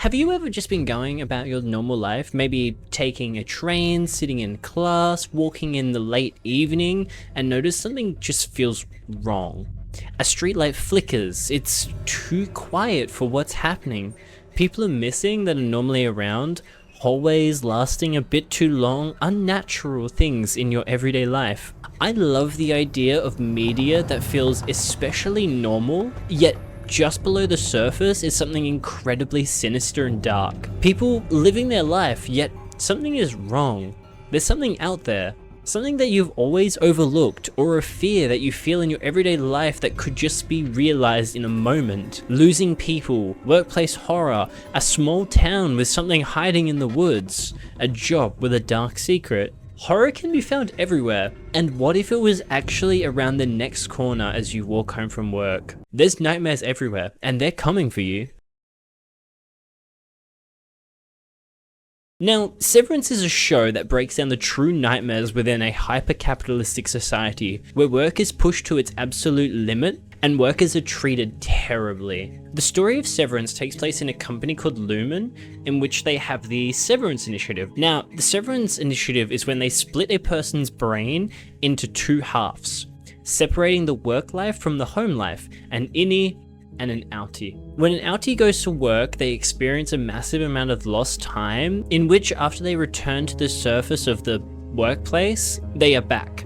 Have you ever just been going about your normal life, maybe taking a train, sitting in class, walking in the late evening, and notice something just feels wrong? A streetlight flickers, it's too quiet for what's happening. People are missing that are normally around, hallways lasting a bit too long, unnatural things in your everyday life. I love the idea of media that feels especially normal, yet just below the surface is something incredibly sinister and dark. People living their life, yet something is wrong. There's something out there. Something that you've always overlooked, or a fear that you feel in your everyday life that could just be realized in a moment. Losing people, workplace horror, a small town with something hiding in the woods, a job with a dark secret. Horror can be found everywhere, and what if it was actually around the next corner as you walk home from work? There's nightmares everywhere, and they're coming for you. Now, Severance is a show that breaks down the true nightmares within a hyper-capitalistic society, where work is pushed to its absolute limit, and workers are treated terribly. The story of Severance takes place in a company called Lumen, in which they have the Severance Initiative. Now, the Severance Initiative is when they split a person's brain into two halves, separating the work life from the home life, an innie and an outie. When an outie goes to work, they experience a massive amount of lost time, in which after they return to the surface of the workplace, they are back.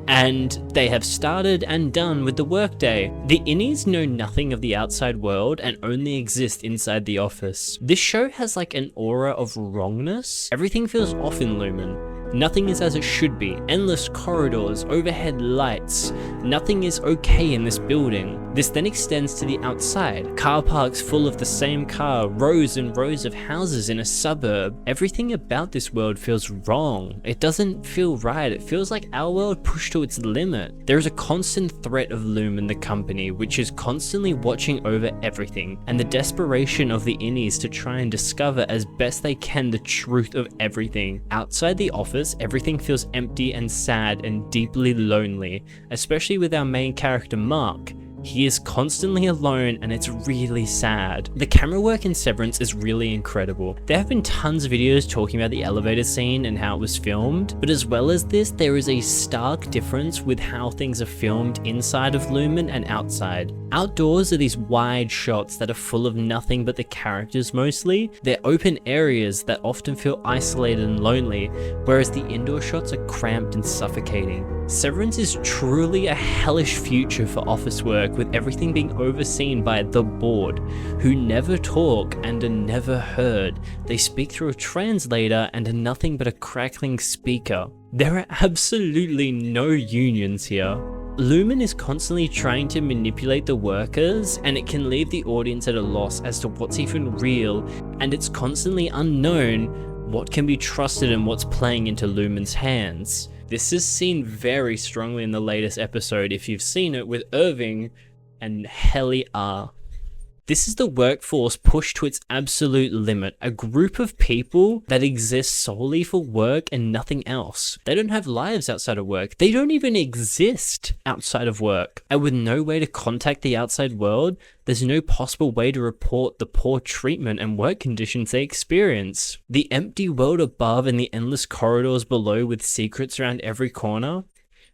And they have started and done with the workday. The innies know nothing of the outside world and only exist inside the office. This show has like an aura of wrongness. Everything feels off in Lumen. Nothing is as it should be. Endless corridors, overhead lights. Nothing is okay in this building. This then extends to the outside. Car parks full of the same car, rows and rows of houses in a suburb. Everything about this world feels wrong. It doesn't feel right. It feels like our world pushed to its limit. There is a constant threat of Lumen, the company, which is constantly watching over everything, and the desperation of the innies to try and discover as best they can the truth of everything. Outside the office, everything feels empty and sad and deeply lonely, especially with our main character Mark. He is constantly alone and it's really sad. The camera work in Severance is really incredible. There have been tons of videos talking about the elevator scene and how it was filmed, but as well as this, there is a stark difference with how things are filmed inside of Lumen and outside. Outdoors are these wide shots that are full of nothing but the characters mostly. They're open areas that often feel isolated and lonely, whereas the indoor shots are cramped and suffocating. Severance is truly a hellish future for office work, with everything being overseen by the board, who never talk and are never heard. They speak through a translator and are nothing but a crackling speaker. There are absolutely no unions here. Lumen is constantly trying to manipulate the workers, and it can leave the audience at a loss as to what's even real, and it's constantly unknown what can be trusted and what's playing into Lumen's hands. This is seen very strongly in the latest episode if you've seen it, with Irving and Helly R. This is the workforce pushed to its absolute limit, a group of people that exist solely for work and nothing else. They don't have lives outside of work. They don't even exist outside of work. And with no way to contact the outside world, there's no possible way to report the poor treatment and work conditions they experience. The empty world above and the endless corridors below with secrets around every corner.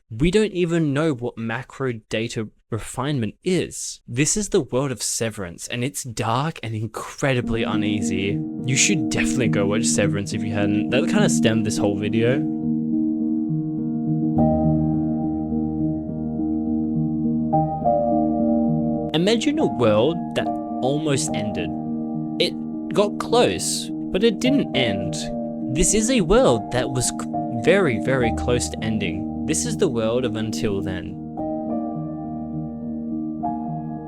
We don't even know what macro data refinement is. This is the world of Severance, and it's dark and incredibly uneasy. You should definitely go watch Severance if you hadn't. That kind of stemmed this whole video. Imagine a world that almost ended. It got close, but it didn't end. This is a world that was very, very close to ending. This is the world of Until Then.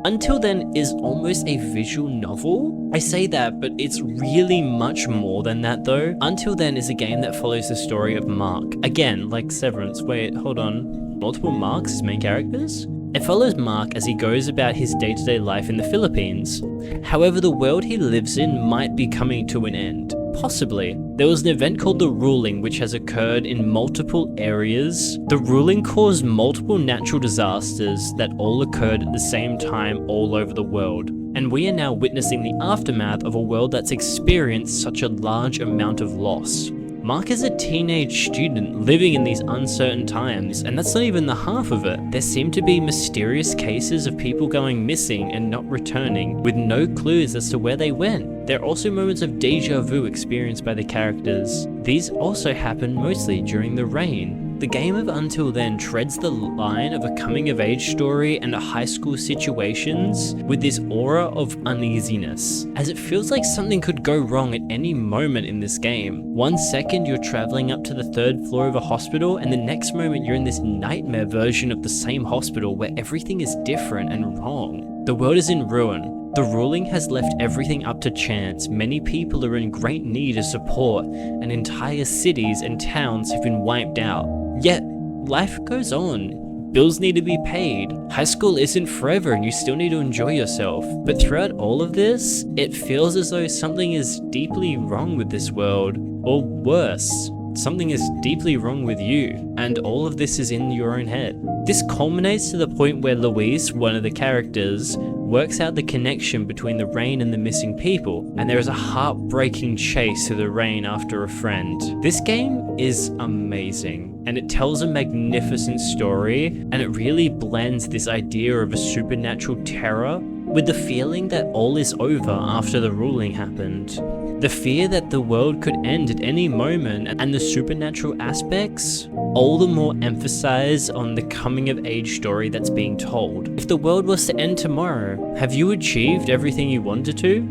Until Then is almost a visual novel. I say that, but it's really much more than that though. Until Then is a game that follows the story of Mark. Again, like Severance. Wait, hold on. Multiple Marks as main characters? It follows Mark as he goes about his day-to-day life in the Philippines. However, the world he lives in might be coming to an end. Possibly. There was an event called the Ruling which has occurred in multiple areas. The Ruling caused multiple natural disasters that all occurred at the same time all over the world. and we are now witnessing the aftermath of a world that's experienced such a large amount of loss. Mark is a teenage student living in these uncertain times, and that's not even the half of it. There seem to be mysterious cases of people going missing and not returning, with no clues as to where they went. There are also moments of deja vu experienced by the characters. These also happen mostly during the rain. The game of Until Then treads the line of a coming-of-age story and a high school situations with this aura of uneasiness, as it feels like something could go wrong at any moment in this game. One second you're traveling up to the 3rd floor of a hospital, and the next moment you're in this nightmare version of the same hospital where everything is different and wrong. The world is in ruin. The ruling has left everything up to chance. Many people are in great need of support, and entire cities and towns have been wiped out. Yet, life goes on. Bills need to be paid. High school isn't forever and you still need to enjoy yourself. But throughout all of this, it feels as though something is deeply wrong with this world. Or worse, something is deeply wrong with you, and all of this is in your own head. This culminates to the point where Louise, one of the characters, works out the connection between the rain and the missing people, and there is a heartbreaking chase through the rain after a friend. This game is amazing, and it tells a magnificent story, and it really blends this idea of a supernatural terror with the feeling that all is over after the ruling happened. The fear that the world could end at any moment, and the supernatural aspects all the more emphasize on the coming of age story that's being told. If the world was to end tomorrow, have you achieved everything you wanted to?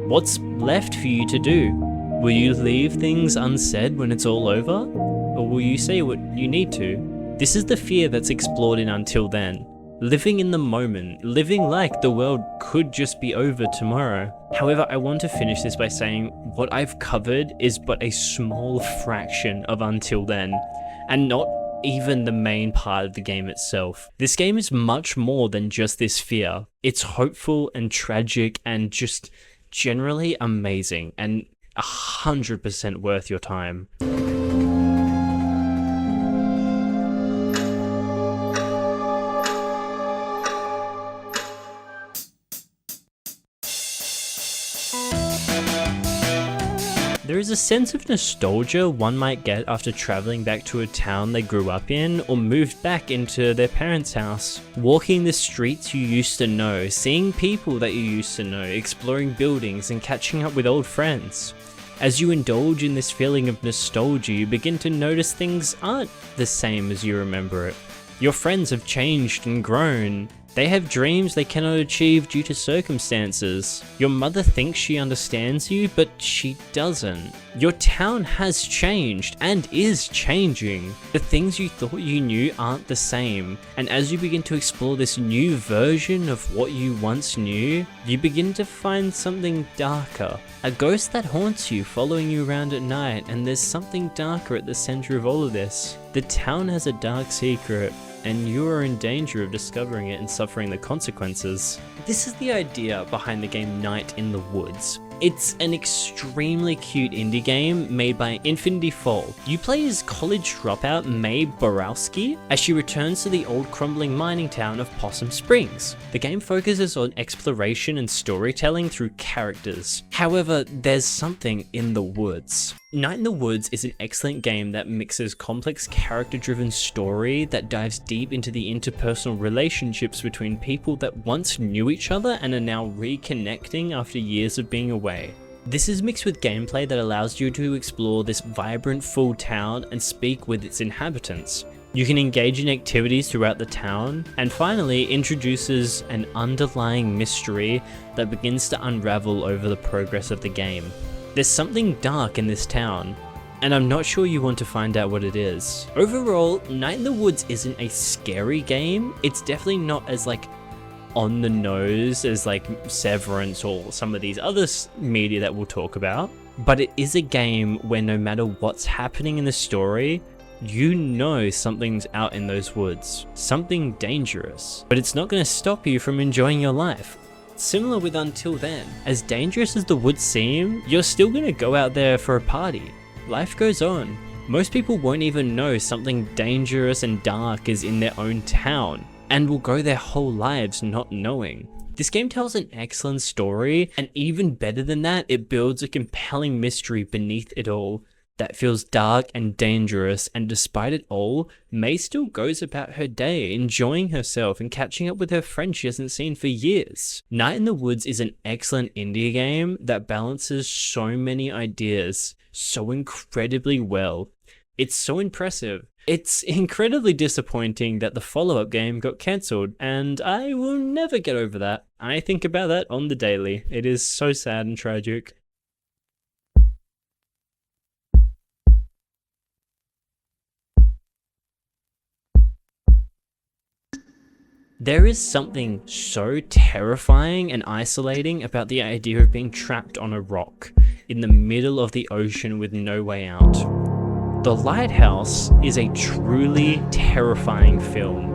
What's left for you to do? Will you leave things unsaid when it's all over? Or will you say what you need to? This is the fear that's explored in Until Then. Living in the moment, living like the world could just be over tomorrow. However, I want to finish this by saying what I've covered is but a small fraction of Until Then, and not even the main part of the game itself. This game is much more than just this fear. It's hopeful and tragic and just generally amazing, and 100% worth your time. There is a sense of nostalgia one might get after traveling back to a town they grew up in or moved back into their parents' house. Walking the streets you used to know, seeing people that you used to know, exploring buildings and catching up with old friends. As you indulge in this feeling of nostalgia, you begin to notice things aren't the same as you remember it. Your friends have changed and grown. They have dreams they cannot achieve due to circumstances. Your mother thinks she understands you, but she doesn't. Your town has changed and is changing. The things you thought you knew aren't the same, and as you begin to explore this new version of what you once knew, you begin to find something darker. A ghost that haunts you, following you around at night, and there's something darker at the center of all of this. The town has a dark secret, and you are in danger of discovering it and suffering the consequences. This is the idea behind the game Night in the Woods. It's an extremely cute indie game made by Infinity Fall. You play as college dropout Mae Borowski as she returns to the old crumbling mining town of Possum Springs. The game focuses on exploration and storytelling through characters. However, there's something in the woods. Night in the Woods is an excellent game that mixes complex character-driven story that dives deep into the interpersonal relationships between people that once knew each other and are now reconnecting after years of being away. This is mixed with gameplay that allows you to explore this vibrant full town and speak with its inhabitants. You can engage in activities throughout the town, and finally introduces an underlying mystery that begins to unravel over the progress of the game. There's something dark in this town, and I'm not sure you want to find out what it is. Overall, Night in the Woods isn't a scary game. It's definitely not as on the nose as Severance or some of these other media that we'll talk about, but it is a game where no matter what's happening in the story, you know something's out in those woods, something dangerous, but it's not going to stop you from enjoying your life. Similar with Until Then, as dangerous as the woods seem, you're still gonna go out there for a party. Life goes on. Most people won't even know something dangerous and dark is in their own town, and will go their whole lives not knowing. This game tells an excellent story, and even better than that, it builds a compelling mystery beneath it all that feels dark and dangerous, and despite it all, May still goes about her day, enjoying herself and catching up with her friends she hasn't seen for years. Night in the Woods is an excellent indie game that balances so many ideas so incredibly well. It's so impressive. It's incredibly disappointing that the follow-up game got cancelled, and I will never get over that. I think about that on the daily. It is so sad and tragic. There is something so terrifying and isolating about the idea of being trapped on a rock in the middle of the ocean with no way out. The Lighthouse is a truly terrifying film.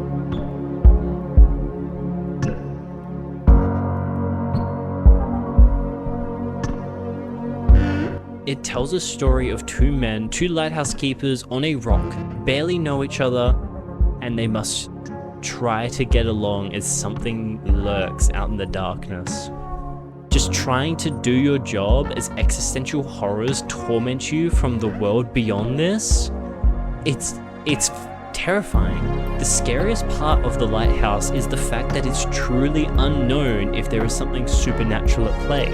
It tells a story of two men, two lighthouse keepers on a rock, barely know each other, and they must try to get along as something lurks out in the darkness. Just trying to do your job as existential horrors torment you from the world beyond this, it's terrifying. The scariest part of the Lighthouse is the fact that it's truly unknown if there is something supernatural at play,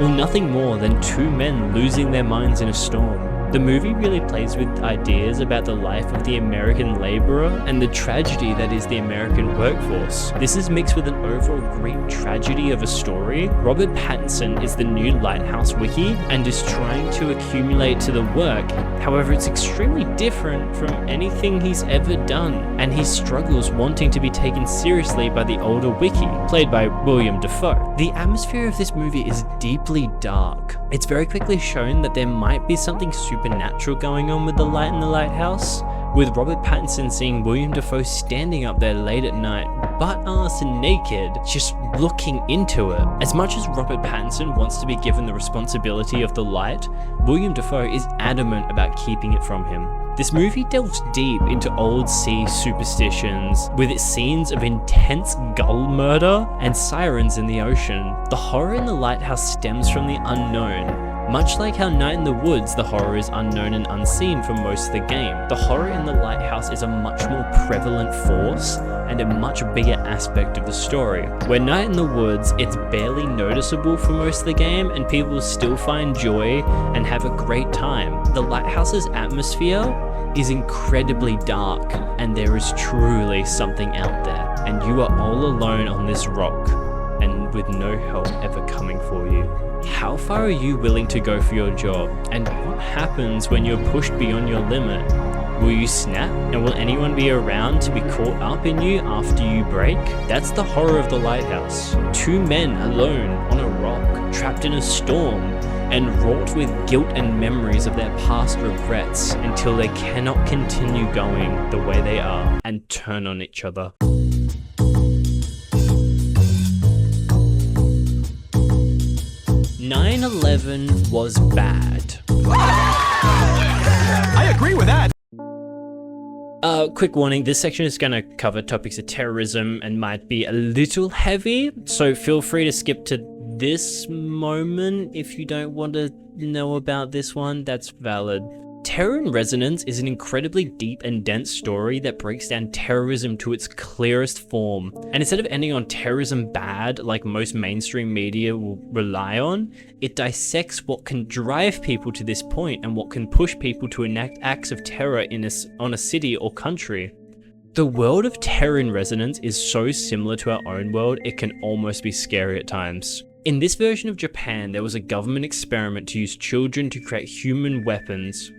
or nothing more than two men losing their minds in a storm. The movie really plays with ideas about the life of the American laborer and the tragedy that is the American workforce. This is mixed with an overall great tragedy of a story. Robert Pattinson is the new Lighthouse wiki and is trying to accumulate to the work. However, it's extremely different from anything he's ever done, and he struggles wanting to be taken seriously by the older wiki, played by William Dafoe. The atmosphere of this movie is deeply dark. It's very quickly shown that there might be something supernatural going on with the light in the lighthouse, with Robert Pattinson seeing William Dafoe standing up there late at night, butt-ass and naked, just looking into it. As much as Robert Pattinson wants to be given the responsibility of the light, William Dafoe is adamant about keeping it from him. This movie delves deep into old sea superstitions, with its scenes of intense gull murder and sirens in the ocean. The horror in the lighthouse stems from the unknown. Much like how Night in the Woods, the horror is unknown and unseen for most of the game, the horror in the Lighthouse is a much more prevalent force and a much bigger aspect of the story. Where Night in the Woods, it's barely noticeable for most of the game and people still find joy and have a great time. The Lighthouse's atmosphere is incredibly dark, and there is truly something out there, and you are all alone on this rock, and with no help ever coming for you. How far are you willing to go for your job? And what happens when you're pushed beyond your limit? Will you snap? And will anyone be around to be caught up in you after you break? That's the horror of the Lighthouse. Two men alone on a rock, trapped in a storm, and wrought with guilt and memories of their past regrets until they cannot continue going the way they are and turn on each other. 9/11 was bad. I agree with that. Quick warning, this section is going to cover topics of terrorism and might be a little heavy, so feel free to skip to this moment if you don't want to know about this one. That's valid. Terror in Resonance is an incredibly deep and dense story that breaks down terrorism to its clearest form. And instead of ending on terrorism bad, like most mainstream media will rely on, it dissects what can drive people to this point and what can push people to enact acts of terror on a city or country. The world of Terror in Resonance is so similar to our own world, it can almost be scary at times. In this version of Japan, there was a government experiment to use children to create human weapons.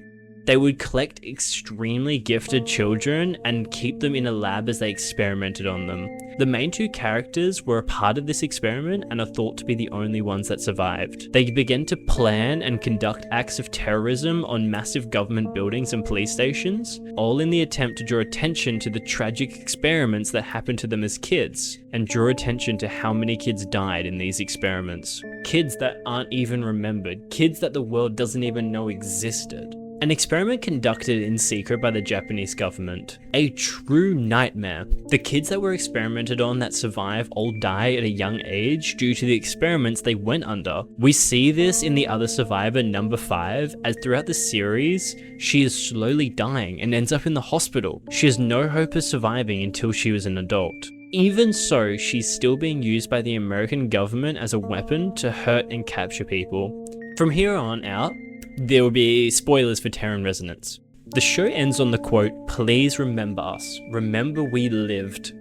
They would collect extremely gifted children and keep them in a lab as they experimented on them. The main two characters were a part of this experiment and are thought to be the only ones that survived. They began to plan and conduct acts of terrorism on massive government buildings and police stations, all in the attempt to draw attention to the tragic experiments that happened to them as kids, and draw attention to how many kids died in these experiments. Kids that aren't even remembered, kids that the world doesn't even know existed. An experiment conducted in secret by the Japanese government. A true nightmare. The kids that were experimented on that survive all die at a young age due to the experiments they went under. We see this in the other survivor, number 5, as throughout the series, she is slowly dying and ends up in the hospital. She has no hope of surviving until she was an adult. Even so, she's still being used by the American government as a weapon to hurt and capture people. From here on out, there will be spoilers for Terran Resonance. The show ends on the quote, "Please remember us. Remember we lived."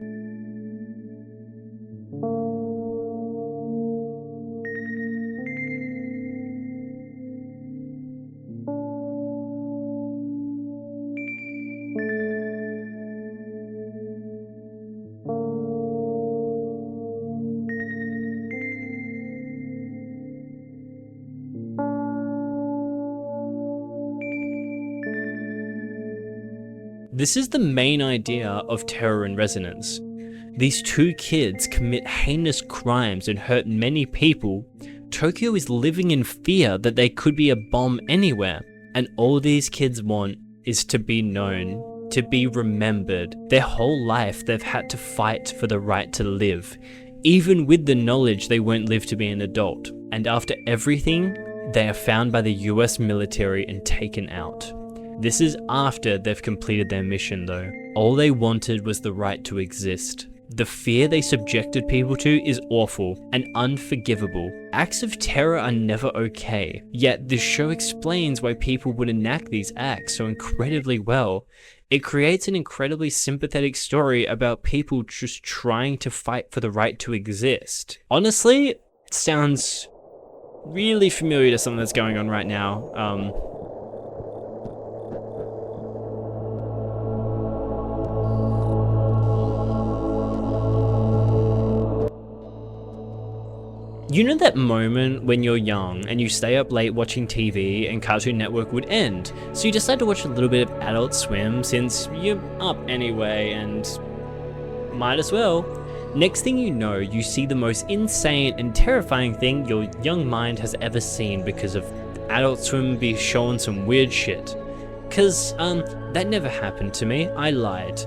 This is the main idea of Terror in Resonance. These two kids commit heinous crimes and hurt many people. Tokyo is living in fear that there could be a bomb anywhere, and all these kids want is to be known, to be remembered. Their whole life they've had to fight for the right to live, even with the knowledge they won't live to be an adult. And after everything, they are found by the US military and taken out. This is after they've completed their mission though. All they wanted was the right to exist. The fear they subjected people to is awful and unforgivable. Acts of terror are never okay, yet this show explains why people would enact these acts so incredibly well. It creates an incredibly sympathetic story about people just trying to fight for the right to exist. Honestly, it sounds really familiar to something that's going on right now. You know that moment when you're young and you stay up late watching TV and Cartoon Network would end, so you decide to watch a little bit of Adult Swim since you're up anyway and might as well. Next thing you know, you see the most insane and terrifying thing your young mind has ever seen because of Adult Swim be showing some weird shit. Cause that never happened to me, I lied.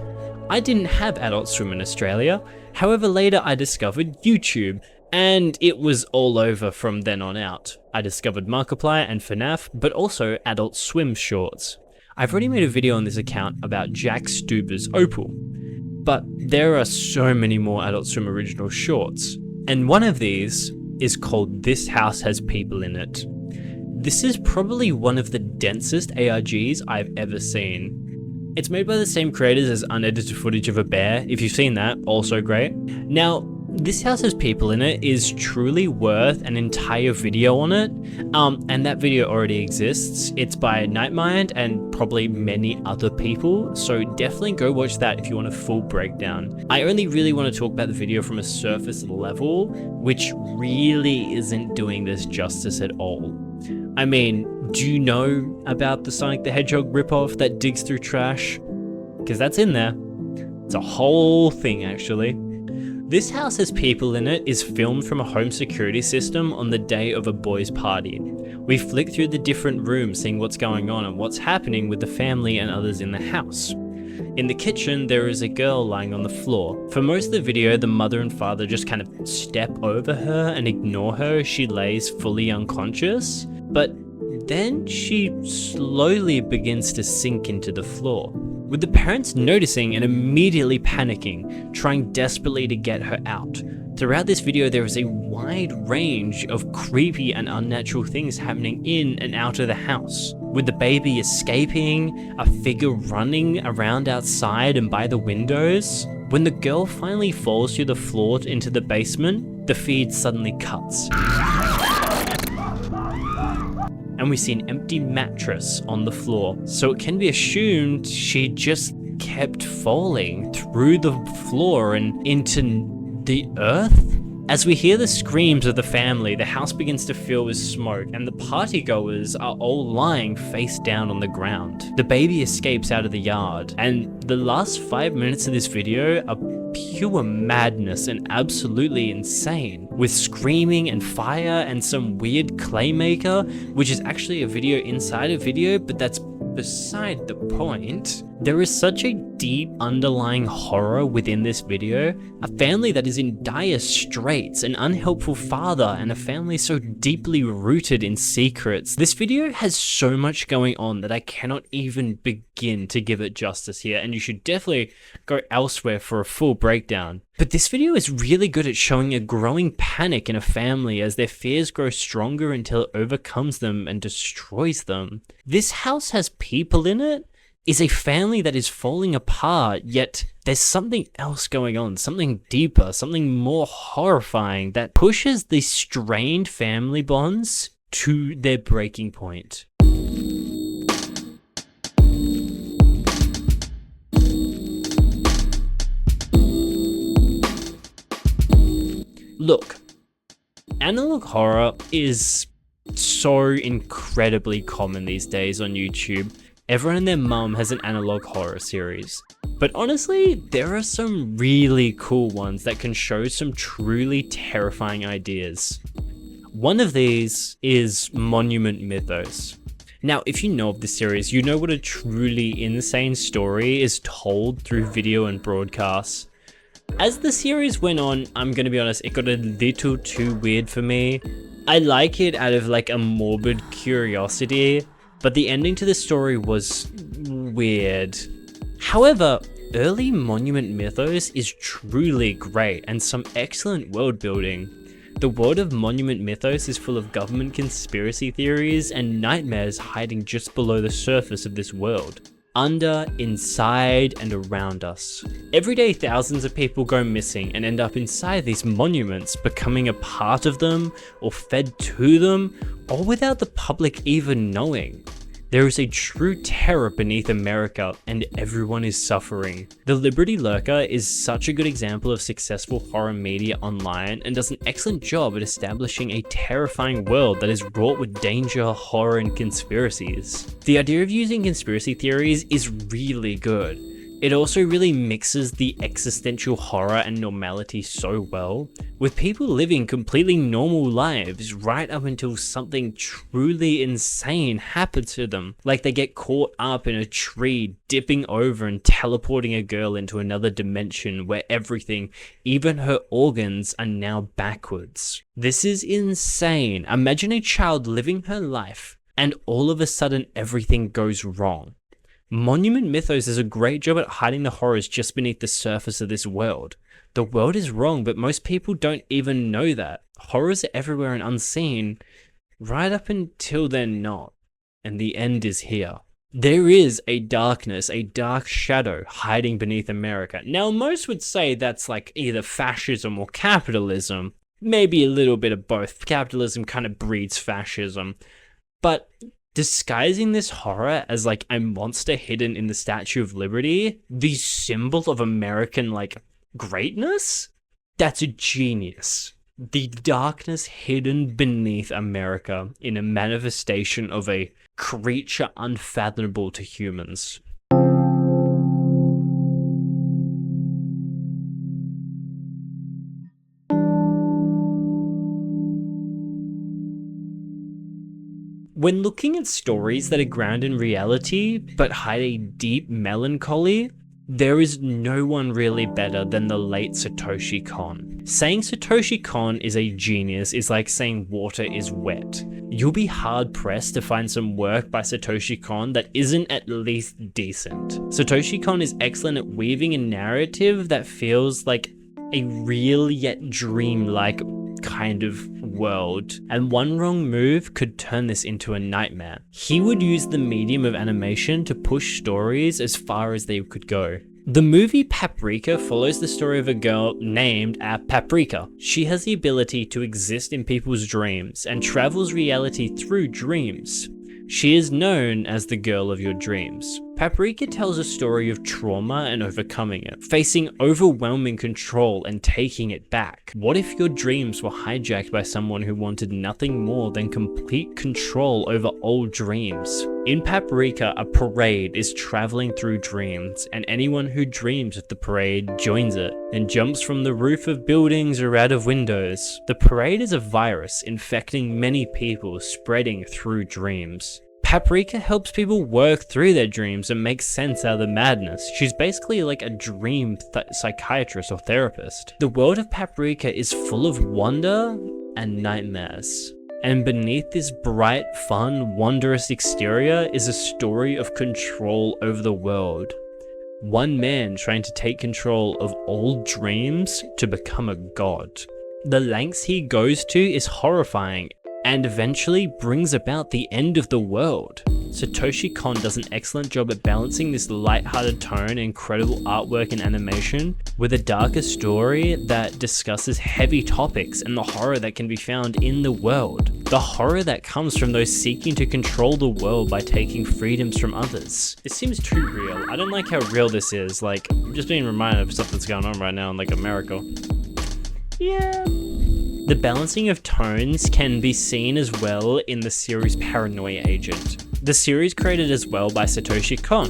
I didn't have Adult Swim in Australia, however later I discovered YouTube. And it was all over from then on out. I discovered Markiplier and FNAF, but also Adult Swim shorts. I've already made a video on this account about Jack Stuber's Opal, but there are so many more Adult Swim original shorts. And one of these is called This House Has People in It. This is probably one of the densest ARGs I've ever seen. It's made by the same creators as unedited footage of a bear. If you've seen that, also great. Now, This House Has People in It is truly worth an entire video on it, and that video already exists. It's by Nightmind and probably many other people, so definitely go watch that if you want a full breakdown. I only really want to talk about the video from a surface level, which really isn't doing this justice at all. I mean, do you know about the Sonic the Hedgehog ripoff that digs through trash? Because that's in there. It's a whole thing, actually. This House Has People in It is filmed from a home security system on the day of a boys' party. We flick through the different rooms seeing what's going on and what's happening with the family and others in the house. In the kitchen, there is a girl lying on the floor. For most of the video, the mother and father just kind of step over her and ignore her as she lays fully unconscious, but then she slowly begins to sink into the floor, with the parents noticing and immediately panicking, trying desperately to get her out. Throughout this video, there is a wide range of creepy and unnatural things happening in and out of the house, with the baby escaping, a figure running around outside and by the windows. When the girl finally falls through the floor into the basement, the feed suddenly cuts. And we see an empty mattress on the floor, so it can be assumed she just kept falling through the floor and into the earth. As we hear the screams of the family, the house begins to fill with smoke, and the partygoers are all lying face down on the ground. The baby escapes out of the yard, and the last 5 minutes of this video are pure madness and absolutely insane, with screaming and fire and some weird claymaker, which is actually a video inside a video, but that's beside the point, there is such a deep underlying horror within this video. A family that is in dire straits, an unhelpful father, and a family so deeply rooted in secrets. This video has so much going on that I cannot even begin to give it justice here, and you should definitely go elsewhere for a full breakdown. But this video is really good at showing a growing panic in a family as their fears grow stronger until it overcomes them and destroys them. This house has people in it, is a family that is falling apart, yet there's something else going on, something deeper, something more horrifying that pushes these strained family bonds to their breaking point. Look, analog horror is so incredibly common these days on YouTube. Everyone and their mum has an analog horror series. But honestly, there are some really cool ones that can show some truly terrifying ideas. One of these is Monument Mythos. Now, if you know of this series, you know what a truly insane story is told through video and broadcasts. As the series went on, I'm gonna be honest, it got a little too weird for me. I like it out of like a morbid curiosity, but the ending to the story was weird. However, early Monument Mythos is truly great and some excellent world building. The world of Monument Mythos is full of government conspiracy theories and nightmares hiding just below the surface of this world. Under, inside, and around us. Every day thousands of people go missing and end up inside these monuments, becoming a part of them, or fed to them, all without the public even knowing. There is a true terror beneath America, and everyone is suffering. The Liberty Lurker is such a good example of successful horror media online and does an excellent job at establishing a terrifying world that is wrought with danger, horror, and conspiracies. The idea of using conspiracy theories is really good. It also really mixes the existential horror and normality so well, with people living completely normal lives right up until something truly insane happens to them. Like they get caught up in a tree, dipping over and teleporting a girl into another dimension where everything, even her organs, are now backwards. This is insane. Imagine a child living her life and all of a sudden everything goes wrong. Monument Mythos does a great job at hiding the horrors just beneath the surface of this world. The world is wrong, but most people don't even know that. Horrors are everywhere and unseen, right up until they're not, and the end is here. There is a darkness, a dark shadow hiding beneath America. Now, most would say that's like either fascism or capitalism. Maybe a little bit of both. Capitalism kind of breeds fascism. But disguising this horror as like a monster hidden in the Statue of Liberty, the symbol of American like greatness, that's a genius. The darkness hidden beneath America in a manifestation of a creature unfathomable to humans. When looking at stories that are grounded in reality but hide a deep melancholy, there is no one really better than the late Satoshi Kon. Saying Satoshi Kon is a genius is like saying water is wet. You'll be hard pressed to find some work by Satoshi Kon that isn't at least decent. Satoshi Kon is excellent at weaving a narrative that feels like a real yet dream-like kind of world, and one wrong move could turn this into a nightmare. He would use the medium of animation to push stories as far as they could go. The movie Paprika follows the story of a girl named Paprika. She has the ability to exist in people's dreams and travels reality through dreams. She is known as the girl of your dreams. Paprika tells a story of trauma and overcoming it, facing overwhelming control and taking it back. What if your dreams were hijacked by someone who wanted nothing more than complete control over old dreams? In Paprika, a parade is traveling through dreams, and anyone who dreams of the parade joins it and jumps from the roof of buildings or out of windows. The parade is a virus infecting many people, spreading through dreams. Paprika helps people work through their dreams and make sense out of the madness. She's basically like a dream psychiatrist or therapist. The world of Paprika is full of wonder and nightmares. And beneath this bright, fun, wondrous exterior is a story of control over the world. One man trying to take control of all dreams to become a god. The lengths he goes to is horrifying and eventually brings about the end of the world. Satoshi Kon does an excellent job at balancing this light-hearted tone and incredible artwork and animation with a darker story that discusses heavy topics and the horror that can be found in the world. The horror that comes from those seeking to control the world by taking freedoms from others. This seems too real. I don't like how real this is. Like, I'm just being reminded of stuff that's going on right now in like America. Yeah. The balancing of tones can be seen as well in the series Paranoia Agent. The series created as well by Satoshi Kon,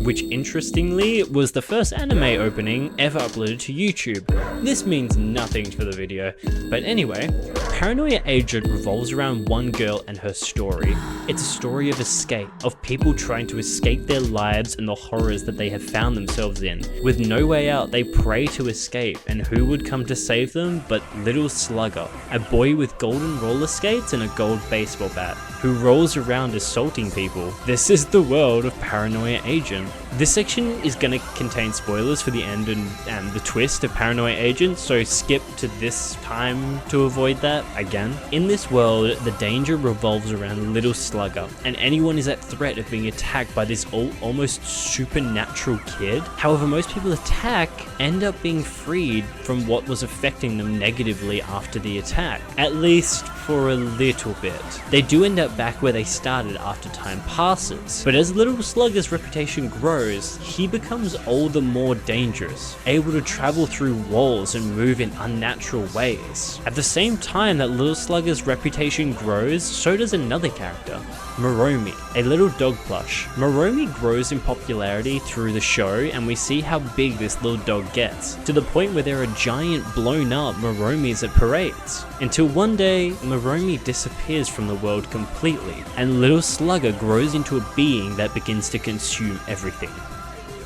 which interestingly was the first anime opening ever uploaded to YouTube. This means nothing for the video, but anyway, Paranoia Agent revolves around one girl and her story. It's a story of escape, of people trying to escape their lives and the horrors that they have found themselves in. With no way out, they pray to escape, and who would come to save them but Little Slugger, a boy with golden roller skates and a gold baseball bat, who rolls around assaulting people. This is the world of Paranoia Agent. This section is going to contain spoilers for the end and the twist of Paranoia Agent, so skip to this time to avoid that again. In this world, the danger revolves around Little Slugger, and anyone is at threat of being attacked by this almost supernatural kid. However, most people attacked end up being freed from what was affecting them negatively after the attack, at least for a little bit. They do end up back where they started after time passes, but as Little Slugger's reputation grows, he becomes all the more dangerous, able to travel through walls and move in unnatural ways. At the same time that Little Slugger's reputation grows, so does another character, Moromi, a little dog plush. Moromi grows in popularity through the show, and we see how big this little dog gets, to the point where there are giant blown up Moromis at parades. Until one day, Moromi disappears from the world completely, and Little Slugger grows into a being that begins to consume everything.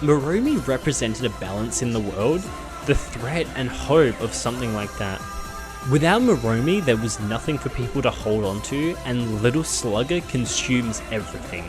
Moromi represented a balance in the world, the threat and hope of something like that. Without Moromi, there was nothing for people to hold on to, and Little Slugger consumes everything.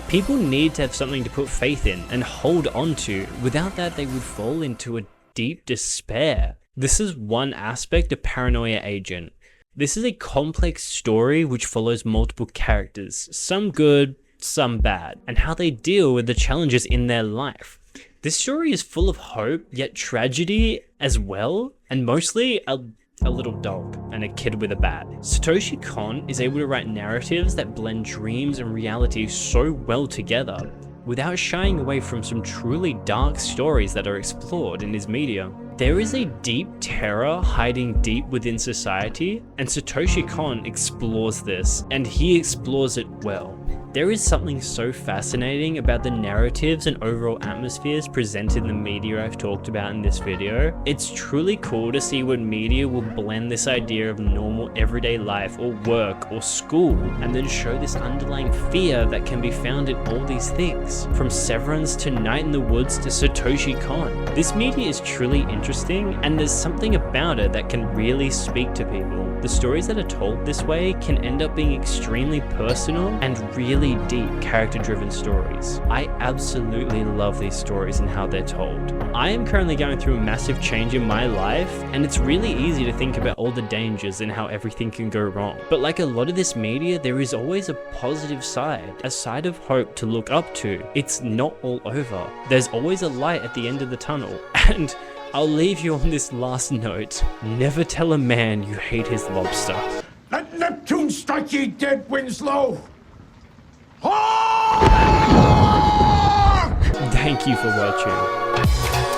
People need to have something to put faith in and hold on to. Without that, they would fall into a deep despair. This is one aspect of Paranoia Agent. This is a complex story which follows multiple characters, some good, some bad, and how they deal with the challenges in their life. This story is full of hope, yet tragedy as well, and mostly a little dog and a kid with a bat. Satoshi Kon is able to write narratives that blend dreams and reality so well together, without shying away from some truly dark stories that are explored in his media. There is a deep terror hiding deep within society, and Satoshi Kon explores this, and he explores it well. There is something so fascinating about the narratives and overall atmospheres presented in the media I've talked about in this video. It's truly cool to see when media will blend this idea of normal everyday life or work or school, and then show this underlying fear that can be found in all these things. From Severance to Night in the Woods to Satoshi Kon. This media is truly interesting, and there's something about it that can really speak to people. The stories that are told this way can end up being extremely personal and really deep character-driven stories. I absolutely love these stories and how they're told. I am currently going through a massive change in my life, and it's really easy to think about all the dangers and how everything can go wrong. But like a lot of this media, there is always a positive side, a side of hope to look up to. It's not all over. There's always a light at the end of the tunnel. And I'll leave you on this last note. Never tell a man you hate his lobster. Let Neptune strike ye dead, Winslow! Thank you for watching.